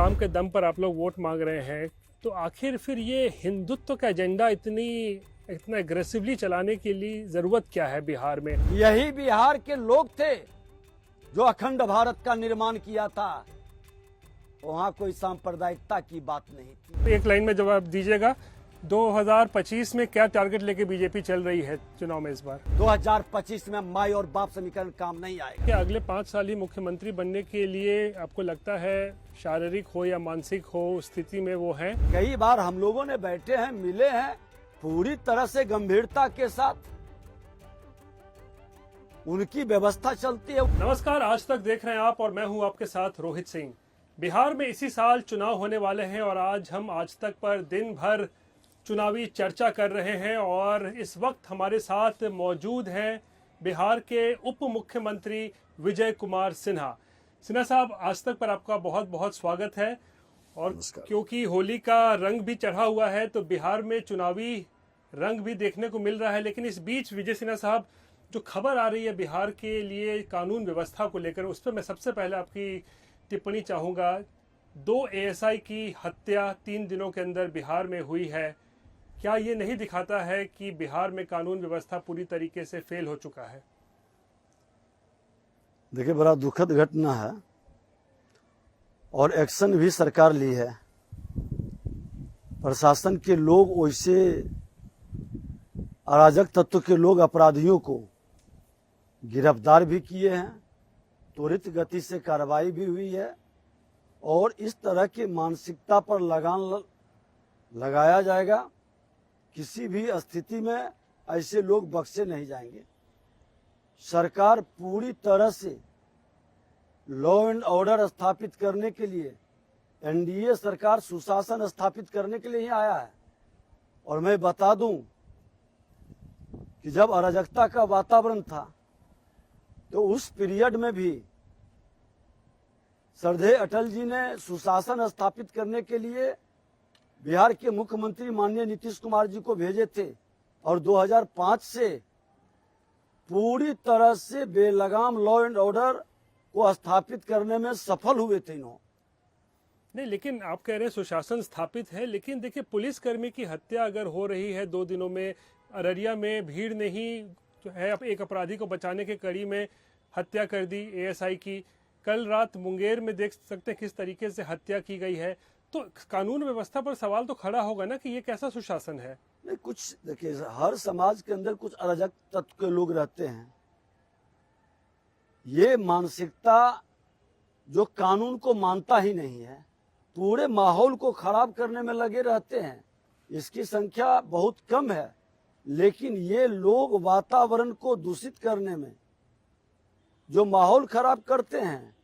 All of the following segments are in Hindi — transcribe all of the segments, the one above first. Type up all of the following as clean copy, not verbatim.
नाम के दम पर आप लोग वोट मांग रहे हैं, तो आखिर फिर ये हिंदुत्व का एजेंडा इतना एग्रेसिवली चलाने के लिए जरूरत क्या है बिहार में? यही बिहार के लोग थे जो अखंड भारत का निर्माण किया था। वहां कोई सांप्रदायिकता की बात नहीं थी। एक लाइन में जवाब दीजिएगा, 2025 में क्या टारगेट लेके बीजेपी चल रही है चुनाव में इस बार? 2025 में माई और बाप समीकरण काम नहीं आएगा। क्या अगले 5 साल ही मुख्यमंत्री बनने के लिए आपको लगता है शारीरिक हो या मानसिक हो स्थिति में वो है? कई बार हम लोगों ने बैठे हैं, मिले हैं, पूरी तरह से गंभीरता के साथ उनकी व्यवस्था चलती है। नमस्कार, आज तक देख रहे हैं आप और मैं हूं आपके साथ रोहित सिंह। बिहार में इसी साल चुनाव होने वाले हैं और आज हम आज तक पर दिन भर चुनावी चर्चा कर रहे हैं और इस वक्त हमारे साथ मौजूद हैं बिहार के उप मुख्यमंत्री विजय कुमार सिन्हा। सिन्हा साहब, आज तक पर आपका बहुत बहुत स्वागत है। और क्योंकि होली का रंग भी चढ़ा हुआ है तो बिहार में चुनावी रंग भी देखने को मिल रहा है, लेकिन इस बीच विजय सिन्हा साहब, जो खबर आ रही है बिहार के लिए कानून व्यवस्था को लेकर, उस पर मैं सबसे पहले आपकी टिप्पणी चाहूँगा। 2 एएसआई की हत्या 3 दिनों के अंदर बिहार में हुई है। क्या ये नहीं दिखाता है कि बिहार में कानून व्यवस्था पूरी तरीके से फेल हो चुका है? देखिए, बड़ा दुखद घटना है और एक्शन भी सरकार ली है। प्रशासन के लोग वैसे अराजक तत्व के लोग अपराधियों को गिरफ्तार भी किए हैं, त्वरित गति से कार्रवाई भी हुई है और इस तरह की मानसिकता पर लगाम लगाया जाएगा। किसी भी स्थिति में ऐसे लोग बख्शे नहीं जाएंगे। सरकार पूरी तरह से लॉ एंड ऑर्डर स्थापित करने के लिए, एनडीए सरकार सुशासन स्थापित करने के लिए ही आया है। और मैं बता दूं कि जब अराजकता का वातावरण था तो उस पीरियड में भी श्रद्धेय अटल जी ने सुशासन स्थापित करने के लिए बिहार के मुख्यमंत्री माननीय नीतीश कुमार जी को भेजे थे और 2005 से पूरी तरह से बेलगाम लॉ एंड ऑर्डर को स्थापित करने में सफल हुए थे इन्होंने। नहीं, लेकिन आप कह रहे हैं सुशासन स्थापित है, लेकिन देखिए पुलिसकर्मी की हत्या अगर हो रही है 2 दिनों में, अररिया में भीड़ ने ही जो है एक अपराधी को बचाने के कड़ी में हत्या कर दी एएसआई की। कल रात मुंगेर में देख सकते हैं किस तरीके से हत्या की गई है। तो कानून व्यवस्था पर सवाल तो खड़ा होगा ना कि ये कैसा सुशासन है? नहीं, कुछ देखिए, हर समाज के अंदर कुछ अराजक तत्व के लोग रहते हैं। ये मानसिकता जो कानून को मानता ही नहीं है, पूरे माहौल को खराब करने में लगे रहते हैं। इसकी संख्या बहुत कम है, लेकिन ये लोग वातावरण को दूषित करने में जो माहौल खराब करते हैं,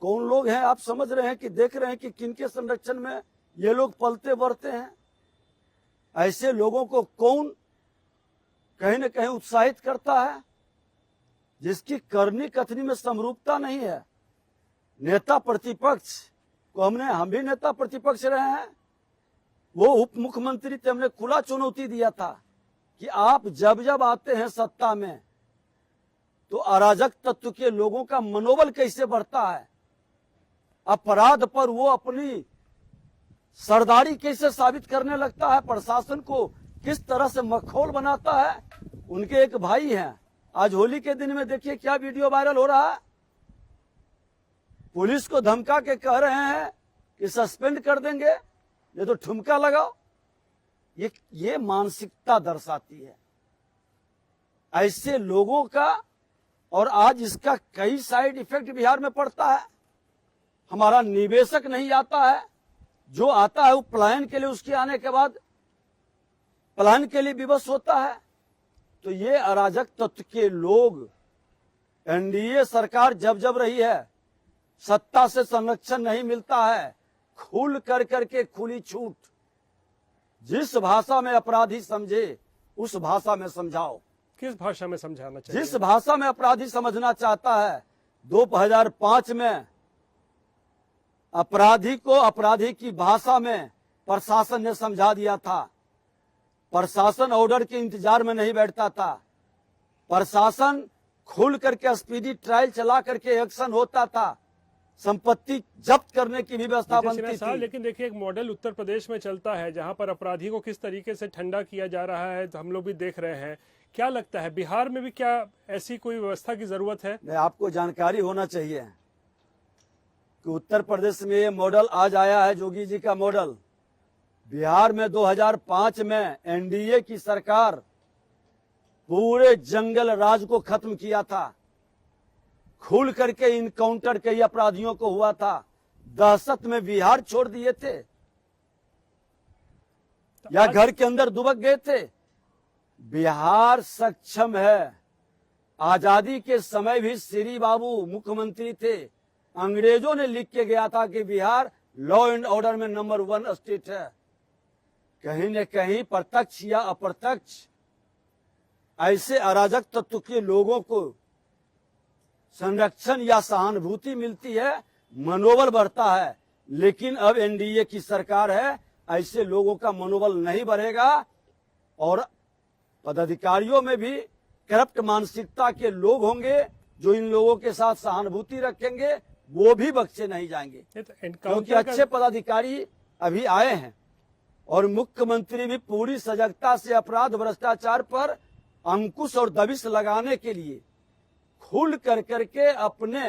कौन लोग हैं आप समझ रहे हैं कि देख रहे हैं कि किनके संरक्षण में ये लोग पलते बढ़ते हैं। ऐसे लोगों को कौन कहीं न कहीं उत्साहित करता है, जिसकी करनी कथनी में समरूपता नहीं है। नेता प्रतिपक्ष को हम भी नेता प्रतिपक्ष रहे हैं, वो उप मुख्यमंत्री थे, हमने खुला चुनौती दिया था कि आप जब जब आते हैं सत्ता में तो अराजक तत्व के लोगों का मनोबल कैसे बढ़ता है, अपराध पर वो अपनी सरदारी कैसे साबित करने लगता है, प्रशासन को किस तरह से मखौल बनाता है। उनके एक भाई हैं, आज होली के दिन में देखिए क्या वीडियो वायरल हो रहा है। पुलिस को धमका के कह रहे हैं कि सस्पेंड कर देंगे, ये तो ठुमका लगाओ। ये मानसिकता दर्शाती है ऐसे लोगों का। और आज इसका कई साइड इफेक्ट बिहार में पड़ता है। हमारा निवेशक नहीं आता है, जो आता है वो पलायन के लिए, उसके आने के बाद पलायन के लिए विवश होता है। तो ये अराजक तत्व के लोग, एनडीए सरकार जब जब रही है, सत्ता से संरक्षण नहीं मिलता है, खुल कर करके खुली छूट। जिस भाषा में अपराधी समझे उस भाषा में समझाओ। किस भाषा में समझाना चाहिए? जिस भाषा में अपराधी समझना चाहता है। 2005 में अपराधी को अपराधी की भाषा में प्रशासन ने समझा दिया था। प्रशासन ऑर्डर के इंतजार में नहीं बैठता था। प्रशासन खुल करके स्पीडी ट्रायल चला करके एक्शन होता था। संपत्ति जब्त करने की भी व्यवस्था विजय बनती सिन्हा साहब, थी। लेकिन देखिए एक मॉडल उत्तर प्रदेश में चलता है जहां पर अपराधी को किस तरीके से ठंडा किया जा रहा है, तो हम लोग भी देख रहे हैं। क्या लगता है बिहार में भी क्या ऐसी कोई व्यवस्था की जरूरत है? नहीं, आपको जानकारी होना चाहिए कि उत्तर प्रदेश में ये मॉडल आज आया है, जोगी जी का मॉडल। बिहार में 2005 में एनडीए की सरकार पूरे जंगल राज को खत्म किया था। खुल करके इनकाउंटर कई अपराधियों को हुआ था। दहशत में बिहार छोड़ दिए थे या घर के अंदर दुबक गए थे। बिहार सक्षम है। आजादी के समय भी श्री बाबू मुख्यमंत्री थे। अंग्रेजों ने लिख के गया था कि बिहार लॉ एंड ऑर्डर में नंबर 1 स्टेट है। कहीं न कहीं प्रत्यक्ष या अप्रत्यक्ष ऐसे अराजक तत्व के लोगों को संरक्षण या सहानुभूति मिलती है, मनोबल बढ़ता है। लेकिन अब एनडीए की सरकार है, ऐसे लोगों का मनोबल नहीं बढ़ेगा और पदाधिकारियों में भी करप्ट मानसिकता के लोग होंगे जो इन लोगों के साथ सहानुभूति रखेंगे, वो भी बख्शे नहीं जाएंगे। क्योंकि अच्छे पदाधिकारी अभी आए हैं और मुख्यमंत्री भी पूरी सजगता से अपराध भ्रष्टाचार पर अंकुश और दबिश लगाने के लिए खुल कर करके अपने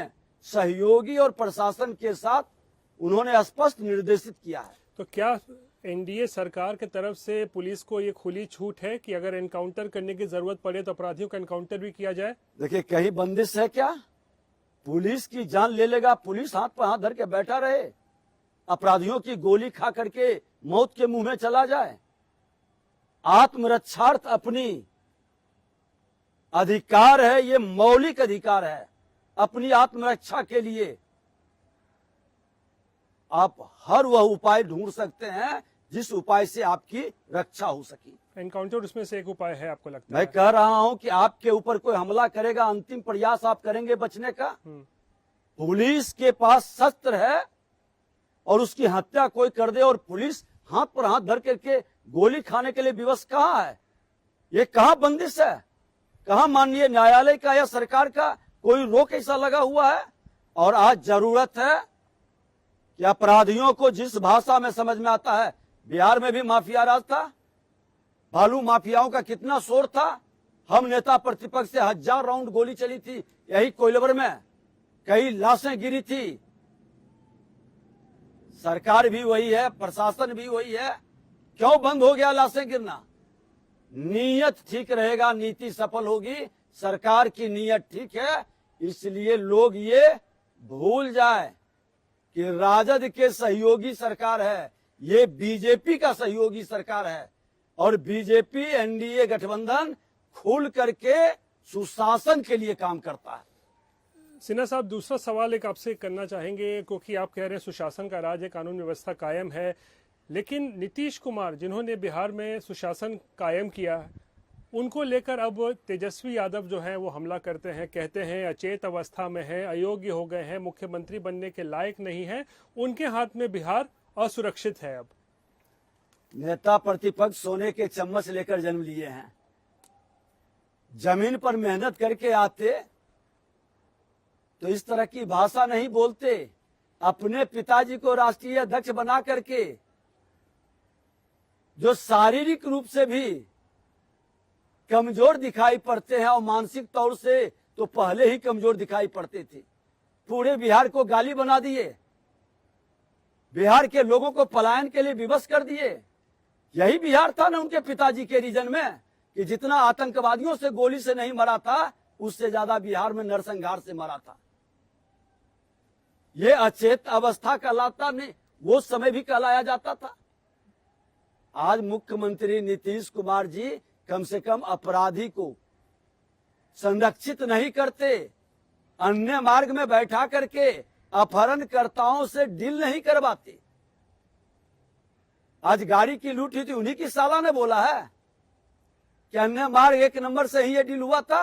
सहयोगी और प्रशासन के साथ उन्होंने स्पष्ट निर्देशित किया है। तो क्या एनडीए सरकार के तरफ से पुलिस को ये खुली छूट है कि अगर एनकाउंटर करने की जरूरत पड़े तो अपराधियों का एनकाउंटर भी किया जाए? देखिए, कहीं बंदिश है क्या? पुलिस की जान ले लेगा, पुलिस हाथ पर हाथ धर के बैठा रहे, अपराधियों की गोली खा करके मौत के मुंह में चला जाए? आत्मरक्षार्थ अपनी अधिकार है, ये मौलिक अधिकार है। अपनी आत्मरक्षा के लिए आप हर वह उपाय ढूंढ सकते हैं जिस उपाय से आपकी रक्षा हो सके। एनकाउंटर उसमें से एक उपाय है, आपको लगता है? मैं कह रहा हूं कि आपके ऊपर कोई हमला करेगा, अंतिम प्रयास आप करेंगे बचने का। पुलिस के पास शस्त्र है और उसकी हत्या कोई कर दे और पुलिस हाथ पर हाथ धर करके गोली खाने के लिए विवश कहां है? ये कहां बंदिश है? कहां माननीय न्यायालय का या सरकार का कोई रोक ऐसा लगा हुआ है? और आज जरूरत है कि अपराधियों को जिस भाषा में समझ में आता है। बिहार में भी माफिया राज था, बालू माफियाओं का कितना शोर था। हम नेता प्रतिपक्ष से 1000 राउंड गोली चली थी यही कोइलवर में, कई लाशें गिरी थी। सरकार भी वही है, प्रशासन भी वही है, क्यों बंद हो गया लाशें गिरना? नीयत ठीक रहेगा, नीति सफल होगी। सरकार की नीयत ठीक है, इसलिए लोग ये भूल जाए कि राजद के सहयोगी सरकार है, ये बीजेपी का सहयोगी सरकार है और बीजेपी एनडीए गठबंधन खुल करके सुशासन के लिए काम करता है। सिन्हा साहब, दूसरा सवाल एक आपसे करना चाहेंगे, क्योंकि आप कह रहे हैं सुशासन का राज है, कानून व्यवस्था कायम है, लेकिन नीतीश कुमार जिन्होंने बिहार में सुशासन कायम किया, उनको लेकर अब तेजस्वी यादव जो है वो हमला करते हैं, कहते हैं अचेत अवस्था में है, अयोग्य हो गए हैं, मुख्यमंत्री बनने के लायक नहीं है, उनके हाथ में बिहार असुरक्षित है। अब नेता प्रतिपक्ष सोने के चम्मच लेकर जन्म लिए हैं। जमीन पर मेहनत करके आते तो इस तरह की भाषा नहीं बोलते। अपने पिताजी को राष्ट्रीय अध्यक्ष बना करके जो शारीरिक रूप से भी कमजोर दिखाई पड़ते हैं और मानसिक तौर से तो पहले ही कमजोर दिखाई पड़ते थे, पूरे बिहार को गाली बना दिए, बिहार के लोगों को पलायन के लिए विवश कर दिए। यही बिहार था ना उनके पिताजी के रीजन में कि जितना आतंकवादियों से गोली से नहीं मरा था, उससे ज्यादा बिहार में नरसंहार से मरा था। ये अचेत अवस्था कहलाता नहीं, वो समय भी कहलाया जाता था। आज मुख्यमंत्री नीतीश कुमार जी कम से कम अपराधी को संरक्षित नहीं करते, अन्य मार्ग में बैठा करके अपहरणकर्ताओं से डील नहीं करवाते। आज गाड़ी की लूट हुई थी, उन्हीं की साला ने बोला है कि अन्य मार्ग 1 नंबर से ही ये डील हुआ था।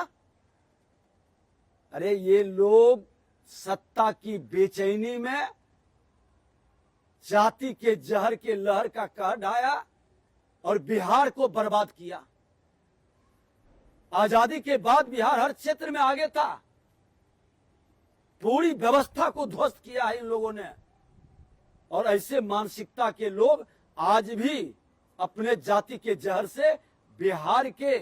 अरे ये लोग सत्ता की बेचैनी में जाति के जहर के लहर का कह ढाया और बिहार को बर्बाद किया। आजादी के बाद बिहार हर क्षेत्र में आगे था। पूरी व्यवस्था को ध्वस्त किया है इन लोगों ने। और ऐसे मानसिकता के लोग आज भी अपने जाति के जहर से बिहार के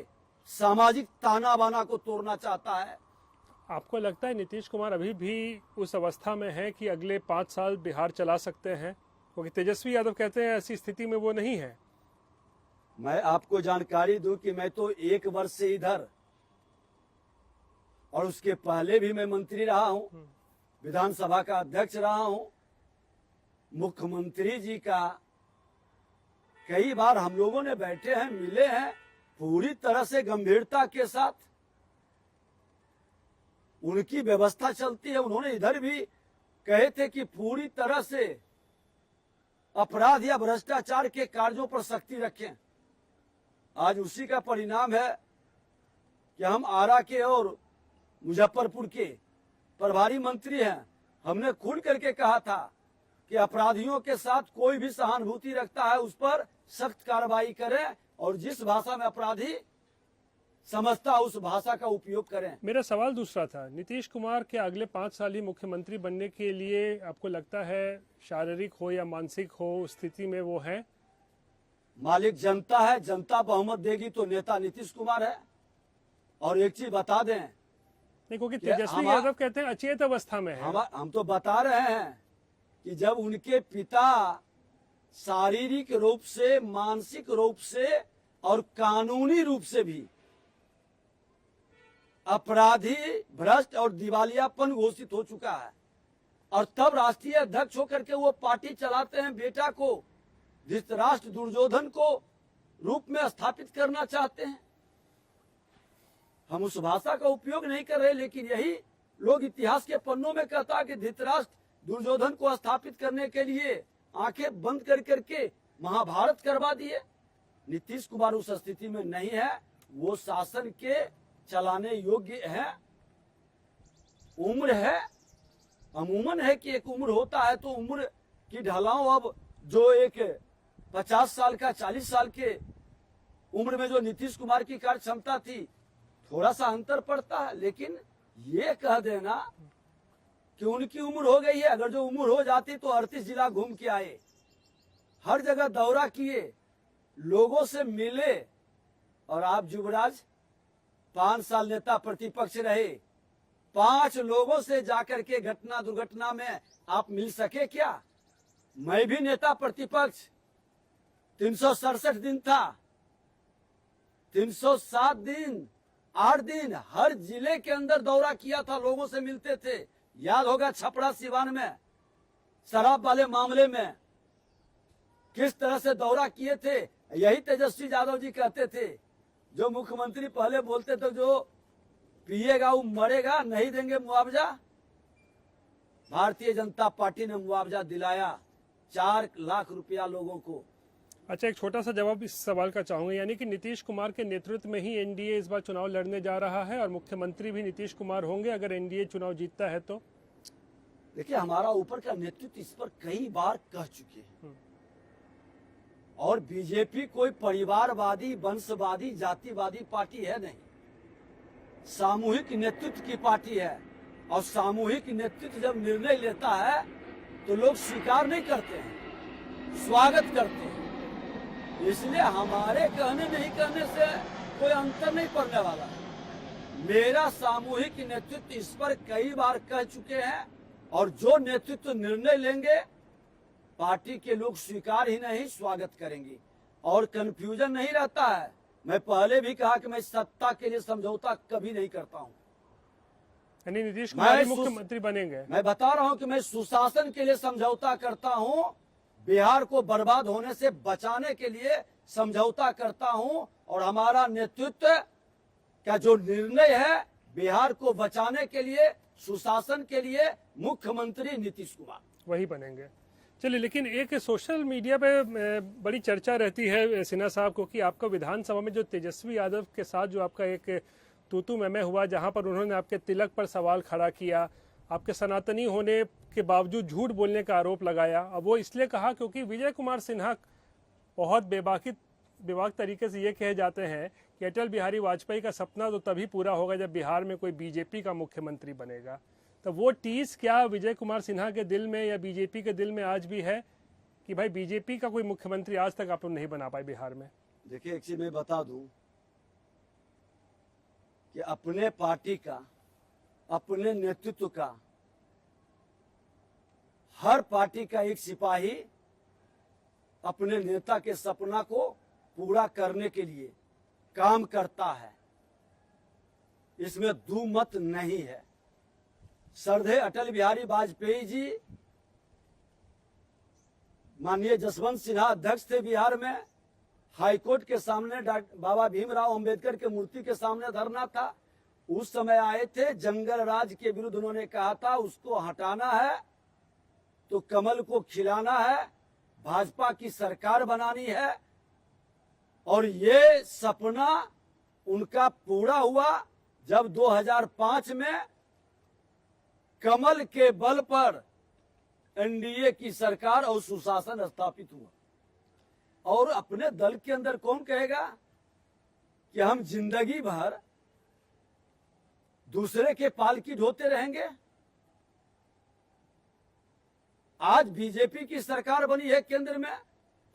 सामाजिक ताना बाना को तोड़ना चाहता है। आपको लगता है नीतीश कुमार अभी भी उस अवस्था में है कि अगले 5 साल बिहार चला सकते हैं? क्योंकि तेजस्वी यादव कहते हैं ऐसी स्थिति में वो नहीं है। मैं आपको जानकारी दूं कि मैं तो 1 वर्ष से इधर, और उसके पहले भी मैं मंत्री रहा हूं, विधानसभा का अध्यक्ष रहा हूं। मुख्यमंत्री जी का कई बार हम लोगों ने बैठे हैं, मिले हैं, पूरी तरह से गंभीरता के साथ उनकी व्यवस्था चलती है। उन्होंने इधर भी कहे थे कि पूरी तरह से अपराध या भ्रष्टाचार के कार्यों पर सख्ती रखें। आज उसी का परिणाम है कि हम आरा के और मुजफ्फरपुर के प्रभारी मंत्री हैं। हमने खुल करके कहा था कि अपराधियों के साथ कोई भी सहानुभूति रखता है उस पर सख्त कार्रवाई करें, और जिस भाषा में अपराधी समझता है उस भाषा का उपयोग करें। मेरा सवाल दूसरा था, नीतीश कुमार के अगले 5 साल ही मुख्यमंत्री बनने के लिए आपको लगता है शारीरिक हो या मानसिक हो उस स्थिति में वो है? मालिक जनता है, जनता बहुमत देगी तो नेता नीतीश कुमार है। और एक चीज बता दें, नहीं, क्योंकि तेजस्वी यादव कहते हैं अचेत अवस्था में है। हम तो बता रहे हैं कि जब उनके पिता शारीरिक रूप से, मानसिक रूप से और कानूनी रूप से भी अपराधी, भ्रष्ट और दिवालियापन घोषित हो चुका है, और तब राष्ट्रीय अध्यक्ष होकर के वो पार्टी चलाते हैं, बेटा को धृतराष्ट्र दुर्योधन को रूप में स्थापित करना चाहते हैं। हम उस भाषा का उपयोग नहीं कर रहे, लेकिन यही लोग इतिहास के पन्नों में कहता है कि धृतराष्ट्र दुर्योधन को स्थापित करने के लिए आंखें बंद कर करके महाभारत करवा दिए। नीतीश कुमार उस स्थिति में नहीं है, वो शासन के चलाने योग्य है। उम्र है, अमूमन है कि एक उम्र होता है तो उम्र की ढलाव अब जो एक 50 साल का 40 साल के उम्र में जो नीतीश कुमार की कार्य क्षमता थी, थोड़ा सा अंतर पड़ता है। लेकिन ये कह देना कि उनकी उम्र हो गई है, अगर जो उम्र हो जाती तो 38 जिला घूम के आए, हर जगह दौरा किए, लोगों से मिले। और आप युवराज 5 साल नेता प्रतिपक्ष रहे, 5 लोगों से जाकर के घटना दुर्घटना में आप मिल सके क्या? मैं भी नेता प्रतिपक्ष 367 दिन था, 307 दिन 8 दिन हर जिले के अंदर दौरा किया था, लोगों से मिलते थे। याद होगा छपरा सिवान में शराब वाले मामले में किस तरह से दौरा किए थे। यही तेजस्वी यादव जी कहते थे, जो मुख्यमंत्री पहले बोलते थे जो पिएगा वो मरेगा, नहीं देंगे मुआवजा। भारतीय जनता पार्टी ने मुआवजा दिलाया 4 लाख रुपया लोगों को। अच्छा, एक छोटा सा जवाब इस सवाल का चाहूंगा, यानी कि नीतीश कुमार के नेतृत्व में ही एनडीए इस बार चुनाव लड़ने जा रहा है और मुख्यमंत्री भी नीतीश कुमार होंगे अगर एनडीए चुनाव जीतता है तो? देखिए, हमारा ऊपर का नेतृत्व इस पर कई बार कह चुके हैं, और बीजेपी कोई परिवारवादी, वंशवादी, जातिवादी पार्टी है नहीं, सामूहिक नेतृत्व की पार्टी है। और सामूहिक नेतृत्व जब निर्णय लेता है तो लोग स्वीकार नहीं करते हैं, स्वागत करते हैं। इसलिए हमारे कहने नहीं कहने से कोई अंतर नहीं पड़ने वाला। मेरा सामूहिक नेतृत्व इस पर कई बार कह चुके हैं, और जो नेतृत्व निर्णय लेंगे पार्टी के लोग स्वीकार ही नहीं स्वागत करेंगे, और कंफ्यूजन नहीं रहता है। मैं पहले भी कहा कि मैं सत्ता के लिए समझौता कभी नहीं करता हूं। यानी नीतीश कुमार मुख्यमंत्री बनेंगे? मैं बता रहा हूं कि मैं सुशासन के लिए समझौता करता हूं, बिहार को बर्बाद होने से बचाने के लिए समझौता करता हूं, और हमारा नेतृत्व का जो निर्णय है बिहार को बचाने के लिए, सुशासन के लिए, मुख्यमंत्री नीतीश कुमार वही बनेंगे। चलिए, लेकिन एक सोशल मीडिया पे बड़ी चर्चा रहती है सिन्हा साहब को कि आपका विधानसभा में जो तेजस्वी यादव के साथ जो आपका एक तूतू मैमे हुआ, जहां पर उन्होंने आपके तिलक पर सवाल खड़ा किया, आपके सनातनी होने के बावजूद झूठ बोलने का आरोप लगाया। अब वो इसलिए कहा क्योंकि विजय कुमार सिन्हा बहुत बेबाक तरीके से ये कहे जाते हैं कि अटल बिहारी वाजपेयी का सपना तो तभी पूरा होगा जब बिहार में कोई बीजेपी का मुख्यमंत्री बनेगा। तो वो टीस क्या विजय कुमार सिन्हा के दिल में या बीजेपी के दिल में आज भी है कि भाई बीजेपी का कोई मुख्यमंत्री आज तक आप लोग नहीं बना पाए बिहार में? देखिए, एक चीज मैं बता दूं कि अपने पार्टी का, अपने नेतृत्व का, हर पार्टी का एक सिपाही अपने नेता के सपना को पूरा करने के लिए काम करता है, इसमें दो मत नहीं है। श्रद्धेय अटल बिहारी वाजपेयी जी, माननीय जसवंत सिन्हा अध्यक्ष थे बिहार में, हाईकोर्ट के सामने बाबा भीमराव अंबेडकर के मूर्ति के सामने धरना था, उस समय आए थे, जंगल राज के विरुद्ध उन्होंने कहा था उसको हटाना है तो कमल को खिलाना है, भाजपा की सरकार बनानी है। और ये सपना उनका पूरा हुआ जब 2005 में कमल के बल पर एनडीए की सरकार और सुशासन स्थापित हुआ। और अपने दल के अंदर कौन कहेगा कि हम जिंदगी भर दूसरे के पालकी ढोते रहेंगे? आज बीजेपी की सरकार बनी है केंद्र में,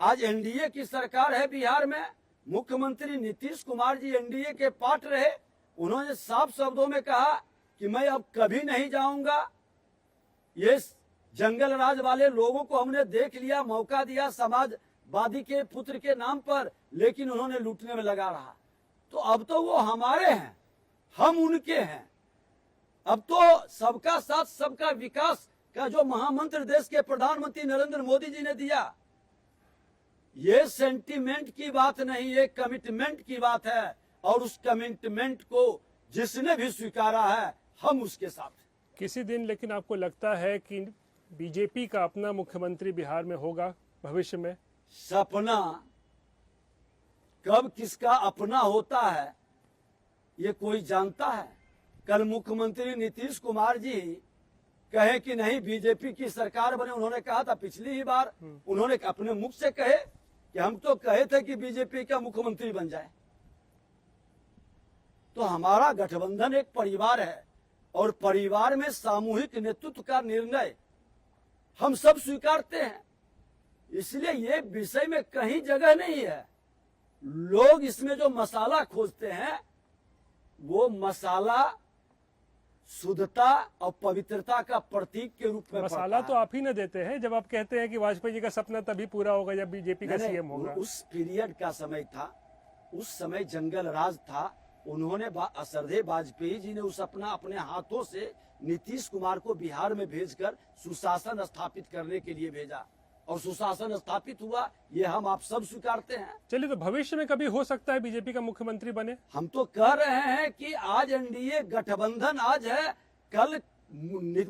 आज एनडीए की सरकार है बिहार में, मुख्यमंत्री नीतीश कुमार जी एनडीए के पार्ट रहे, उन्होंने साफ शब्दों में कहा कि मैं अब कभी नहीं जाऊंगा, ये जंगल राज वाले लोगों को हमने देख लिया, मौका दिया समाजवादी के पुत्र के नाम पर, लेकिन उन्होंने लूटने में लगा रहा। तो अब तो वो हमारे हैं, हम उनके हैं। अब तो सबका साथ सबका विकास का जो महामंत्र देश के प्रधानमंत्री नरेंद्र मोदी जी ने दिया, ये सेंटीमेंट की बात नहीं, ये कमिटमेंट की बात है। और उस कमिटमेंट को जिसने भी स्वीकारा है, हम उसके साथ हैं। किसी दिन लेकिन आपको लगता है कि बीजेपी का अपना मुख्यमंत्री बिहार में होगा भविष्य में? सपना कब किसका अपना होता है ये कोई जानता है? कल मुख्यमंत्री नीतीश कुमार जी कहे कि नहीं बीजेपी की सरकार बने, उन्होंने कहा था पिछली ही बार, उन्होंने अपने मुख से कहे कि हम तो कहे थे कि बीजेपी का मुख्यमंत्री बन जाए। तो हमारा गठबंधन एक परिवार है और परिवार में सामूहिक नेतृत्व का निर्णय हम सब स्वीकारते हैं, इसलिए ये विषय में कहीं जगह नहीं है। लोग इसमें जो मसाला खोजते हैं वो मसाला शुद्धता और पवित्रता का प्रतीक के रूप में मसाला तो आप ही न देते हैं जब आप कहते हैं कि वाजपेयी जी का सपना तभी पूरा होगा जब बीजेपी का सीएम होगा। उस पीरियड का समय था, उस समय जंगल राज था, उन्होंने श्रद्धेय वाजपेयी जी ने उस अपना अपने हाथों से नीतीश कुमार को बिहार में भेजकर सुशासन स्थापित करने के लिए भेजा और सुशासन स्थापित हुआ, ये हम आप सब स्वीकारते हैं। चलिए, तो भविष्य में कभी हो सकता है बीजेपी का मुख्यमंत्री बने? हम तो कह रहे हैं कि आज एनडीए गठबंधन आज है, कल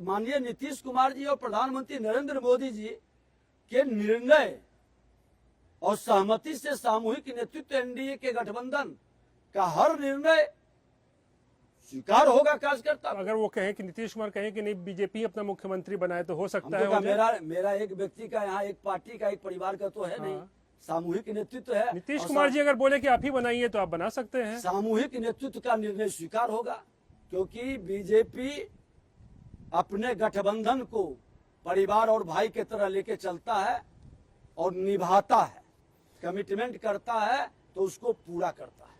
माननीय नीतीश कुमार जी और प्रधानमंत्री नरेंद्र मोदी जी के निर्णय और सहमति से सामूहिक नेतृत्व एनडीए के गठबंधन का हर निर्णय स्वीकार होगा कार्यकर्ता। अगर वो कहें कि नीतीश कुमार कहें कि नहीं बीजेपी अपना मुख्यमंत्री बनाए तो हो सकता है। मेरा एक व्यक्ति का यहाँ एक पार्टी का एक परिवार का तो है नहीं, सामूहिक नेतृत्व है। नीतीश कुमार जी अगर बोले कि आप ही बनाइए तो आप बना सकते हैं। सामूहिक नेतृत्व का निर्णय स्वीकार होगा, क्योंकि बीजेपी अपने गठबंधन को परिवार और भाई की तरह लेके चलता है और निभाता है, कमिटमेंट करता है तो उसको पूरा करता है।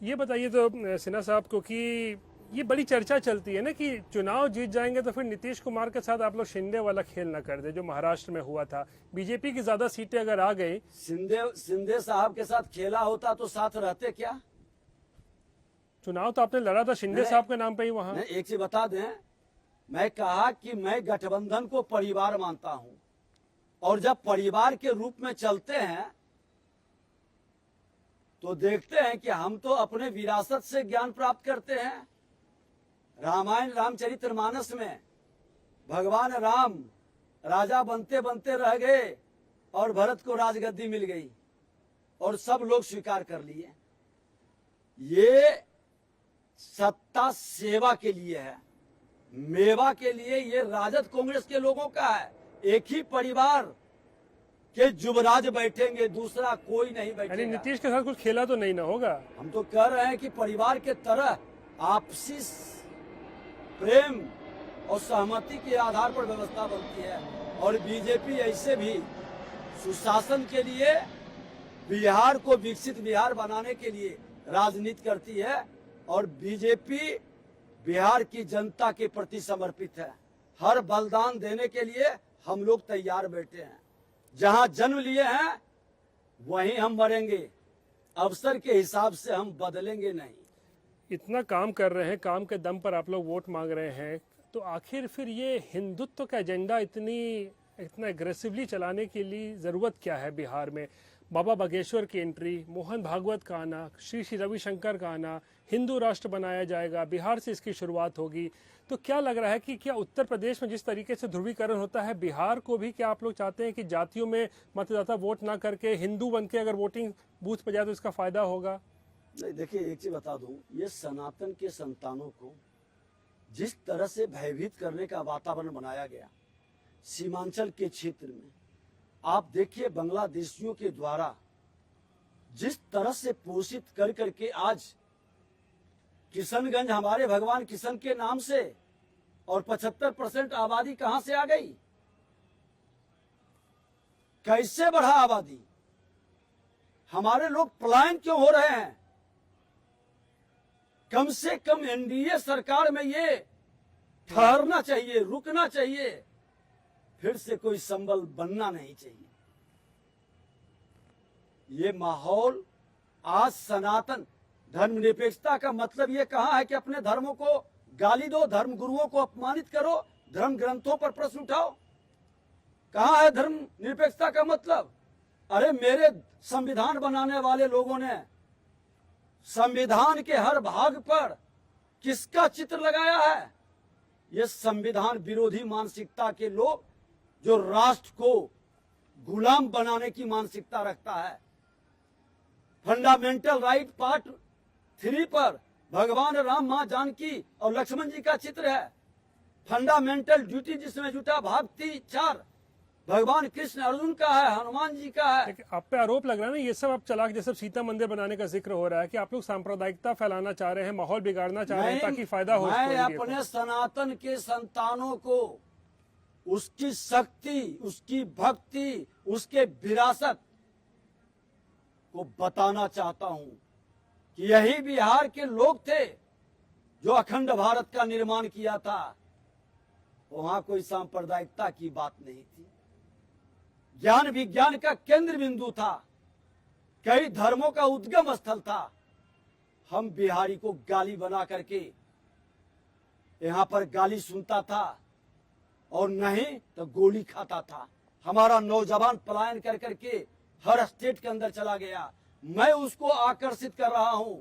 ये बताइए तो सिन्हा साहब, क्योंकि ये बड़ी चर्चा चलती है ना कि चुनाव जीत जाएंगे तो फिर नीतीश कुमार के साथ आप लोग शिंदे वाला खेल ना कर दे जो महाराष्ट्र में हुआ था। बीजेपी की ज्यादा सीटें अगर आ गई, शिंदे साहब के साथ खेला होता तो साथ रहते क्या? चुनाव तो आपने लड़ा था शिंदे साहब के नाम पे ही वहां। एक चीज बता दें, मैं कहा कि मैं गठबंधन को परिवार मानता हूं और जब परिवार के रूप में चलते हैं तो देखते हैं कि हम तो अपने विरासत से ज्ञान प्राप्त करते हैं। रामायण रामचरितमानस में भगवान राम राजा बनते बनते रह गए और भरत को राजगद्दी मिल गई और सब लोग स्वीकार कर लिए। ये सत्ता सेवा के लिए है, मेवा के लिए ये राजद कांग्रेस के लोगों का है। एक ही परिवार के युवराज बैठेंगे, दूसरा कोई नहीं बैठेगा। नीतीश के साथ कुछ खेला तो नहीं ना होगा? हम तो कह रहे हैं कि परिवार के तरह आपसी प्रेम और सहमति के आधार पर व्यवस्था बनती है। और बीजेपी ऐसे भी सुशासन के लिए, बिहार को विकसित बिहार बनाने के लिए राजनीति करती है। और बीजेपी बिहार की जनता के प्रति समर्पित है। हर बलिदान देने के लिए हम लोग तैयार बैठे हैं। जहां जन्म लिए हैं वहीं हम मरेंगे। अवसर के हिसाब से हम बदलेंगे नहीं। इतना काम कर रहे हैं, काम के दम पर आप लोग वोट मांग रहे हैं, तो आखिर फिर ये हिंदुत्व का एजेंडा इतना एग्रेसिवली चलाने के लिए ज़रूरत क्या है बिहार में? बाबा बागेश्वर की एंट्री, मोहन भागवत का आना, श्री श्री रविशंकर का आना, हिंदू राष्ट्र बनाया जाएगा, बिहार से इसकी शुरुआत होगी। तो क्या लग रहा है कि क्या उत्तर प्रदेश में जिस तरीके से ध्रुवीकरण होता है, बिहार को भी क्या आप लोग चाहते हैं कि जातियों में मतदाता वोट ना करके हिंदू बन के अगर वोटिंग बूथ पर जाए तो इसका फायदा होगा? नहीं, देखिए एक चीज बता दूं, ये सनातन के संतानों को जिस तरह से भयभीत करने का वातावरण बनाया गया सीमांचल के क्षेत्र में, आप देखिए बांग्लादेशियों के द्वारा जिस तरह से पोषित कर करके आज किशनगंज हमारे भगवान किशन के नाम से, और 75% आबादी कहां से आ गई? कैसे बढ़ा आबादी? हमारे लोग पलायन क्यों हो रहे हैं? कम से कम एनडीए सरकार में ये ठहरना चाहिए, रुकना चाहिए, फिर से कोई संबल बनना नहीं चाहिए। ये माहौल आज सनातन धर्मनिरपेक्षता का मतलब ये कहा है कि अपने धर्मों को गाली दो, धर्म गुरुओं को अपमानित करो, धर्म ग्रंथों पर प्रश्न उठाओ। कहा है धर्म निरपेक्षता का मतलब? अरे मेरे संविधान बनाने वाले लोगों ने संविधान के हर भाग पर किसका चित्र लगाया है? ये संविधान विरोधी मानसिकता के लोग जो राष्ट्र को गुलाम बनाने की मानसिकता रखता है। फंडामेंटल राइट पार्ट 3 पर भगवान राम, मां जानकी और लक्ष्मण जी का चित्र है। फंडामेंटल ड्यूटी जिसमें जुटा भाग 4 भगवान कृष्ण अर्जुन का है, हनुमान जी का है। आप पे आरोप लग रहा है ना, ये सब आप चलाक, जैसे सीता मंदिर बनाने का जिक्र हो रहा है कि आप लोग सांप्रदायिकता फैलाना चाह रहे हैं, माहौल बिगाड़ना चाह रहे हैं ताकि फायदा हो। मैं अपने सनातन के संतानों को उसकी शक्ति, उसकी भक्ति, उसके विरासत को बताना चाहता हूं कि यही बिहार के लोग थे जो अखंड भारत का निर्माण किया था। वहां कोई सांप्रदायिकता की बात नहीं थी। ज्ञान विज्ञान का केंद्र बिंदु था, कई धर्मों का उद्गम स्थल था। हम बिहारी को गाली बना करके यहां पर गाली सुनता था और नहीं तो गोली खाता था। हमारा नौजवान पलायन कर करके हर स्टेट के अंदर चला गया। मैं उसको आकर्षित कर रहा हूं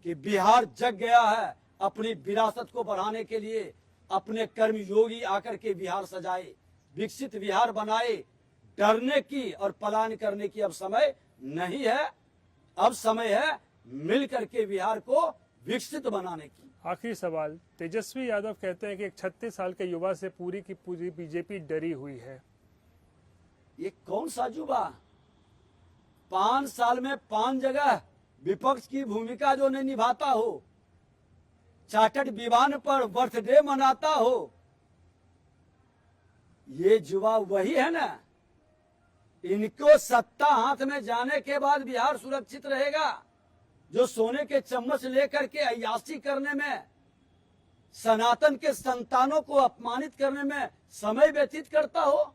कि बिहार जग गया है अपनी विरासत को बढ़ाने के लिए। अपने कर्म योगी आकर के बिहार सजाए, विकसित बिहार बनाए। डरने की और पलायन करने की अब समय नहीं है। अब समय है मिल करके बिहार को विकसित बनाने की। आखिरी सवाल, तेजस्वी यादव कहते हैं कि एक 36 साल के युवा से पूरी की पूरी बीजेपी डरी हुई है। ये कौन सा युवा? 5 साल में 5 जगह विपक्ष की भूमिका जो नहीं निभाता हो, चार्टर्ड विमान पर बर्थडे मनाता हो, ये युवा वही है ना? इनको सत्ता हाथ में जाने के बाद बिहार सुरक्षित रहेगा जो सोने के चम्मच लेकर के अय्याशी करने में, सनातन के संतानों को अपमानित करने में समय व्यतीत करता हो।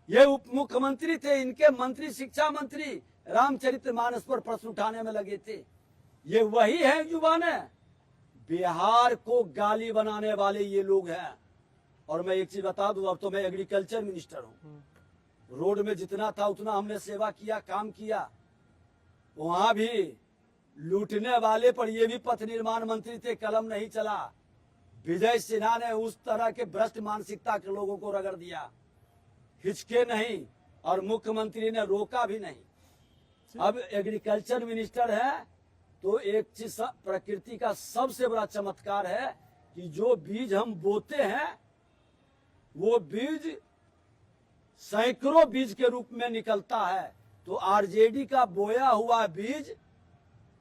ये उप मुख्यमंत्री थे, इनके मंत्री, शिक्षा मंत्री रामचरितमानस पर प्रश्न उठाने में लगे थे। ये वही है युवा ने बिहार को गाली बनाने वाले ये लोग हैं। और मैं एक चीज बता दूं, अब तो मैं एग्रीकल्चर मिनिस्टर हूं। रोड में जितना था उतना हमने सेवा किया, काम किया। वहां भी लूटने वाले पर ये भी पथ निर्माण मंत्री थे, कलम नहीं चला। विजय सिन्हा ने उस तरह के भ्रष्ट मानसिकता के लोगों को रगड़ दिया, हिचके नहीं, और मुख्यमंत्री ने रोका भी नहीं। अब एग्रीकल्चर मिनिस्टर है तो एक चीज प्रकृति का सबसे बड़ा चमत्कार है कि जो बीज हम बोते हैं वो बीज सैकड़ों बीज के रूप में निकलता है। तो आरजेडी का बोया हुआ बीज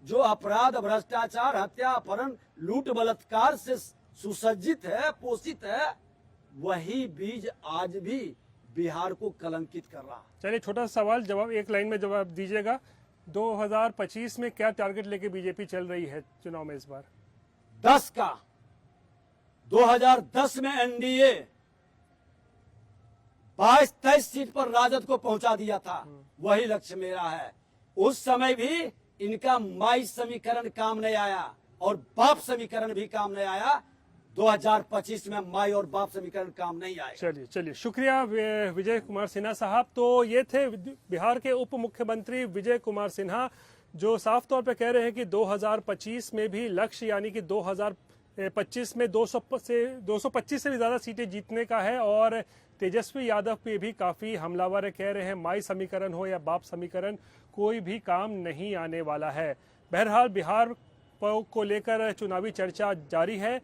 जो अपराध, भ्रष्टाचार, हत्या, अपहरण, लूट, बलात्कार से सुसज्जित है, पोषित है, वही बीज आज भी बिहार को कलंकित कर रहा है। चलिए, छोटा सा सवाल, जवाब एक लाइन में जवाब दीजिएगा। 2025 में क्या टारगेट लेके बीजेपी चल रही है चुनाव में इस बार? 10 का। 2010 में एनडीए 22-23 सीट पर राजद को पहुंचा दिया था, वही लक्ष्य मेरा है। उस समय भी इनका माई समीकरण काम नहीं आया और बाप समीकरण भी काम नहीं आया। 2025 में माई और बाप समीकरण काम नहीं आएगा। चलिए, शुक्रिया विजय कुमार सिन्हा साहब। तो ये थे बिहार के उप मुख्यमंत्री विजय कुमार सिन्हा, जो साफ तौर पे कह रहे हैं कि 2025 में भी लक्ष्य यानी कि 2025 में 225 से भी ज्यादा सीटें जीतने का है। और तेजस्वी यादव पे भी काफी हमलावर कह रहे हैं माई समीकरण हो या बाप समीकरण, कोई भी काम नहीं आने वाला है। बहरहाल बिहार को लेकर चुनावी चर्चा जारी है।